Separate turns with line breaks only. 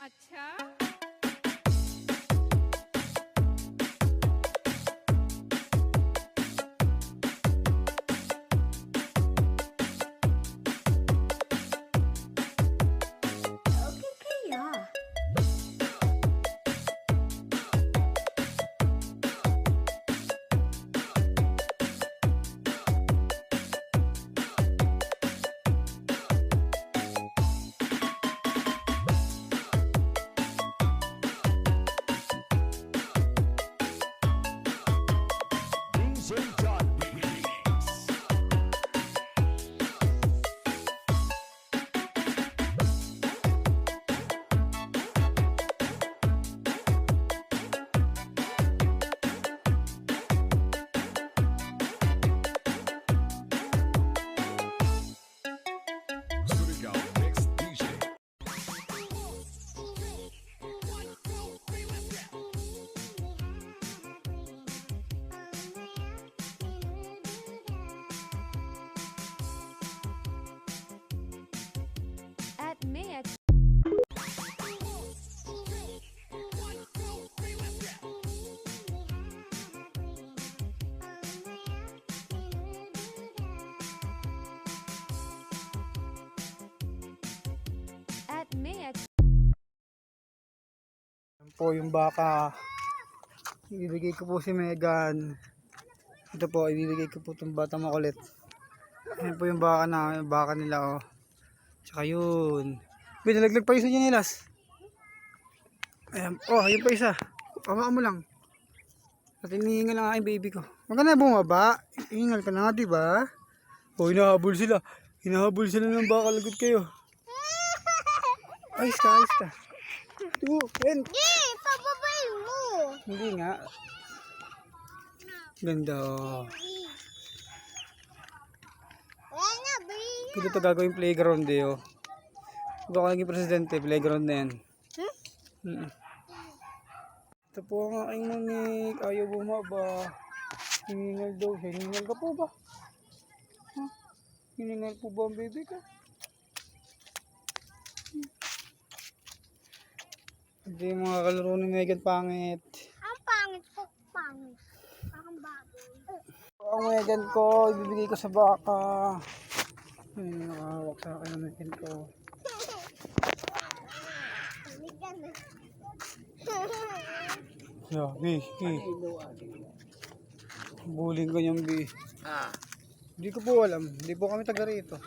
अच्छा। At me. At me.
Yan po yung baka. Ibibigay ko po si Megan. Ito po, ibibigay ko po itong bata makulit. Yan po yung baka nila oh. Tsaka yun. Binalaglag pa yung sa nilas. Ayan, oh, yun pa isa. Pamaan mo lang. At inihingal ang aking baby ko. Huwag ka na bumaba. Hingal ka na nga, diba? Oh, hinahabol sila. Hinahabol sila ng baka, lagot kayo. Ayos ka, ayos ka. Ito, yan.
Pababain mo.
Hindi nga. Ganda oh.
Wala na, baby.
Ito ito gagawing playground eh oh. Ito ka naging presidente, playground na yan. Ito po ang aking manik. Ayaw bumaba. Hiningal daw siya. Hiningal ka po ba? Huh? Hiningal po ba ang baby ka? Hindi mga kalaro ni Megan pangit.
Ang pangit ko, pangit. Parang baboy.
Ang Megan ko, ibibigay ko sa baka. Ay, nakahawak sa akin ang Megan ko. Yeah, B. Buling ko yung B. Hindi ko po alam. Hindi po kami taga rito.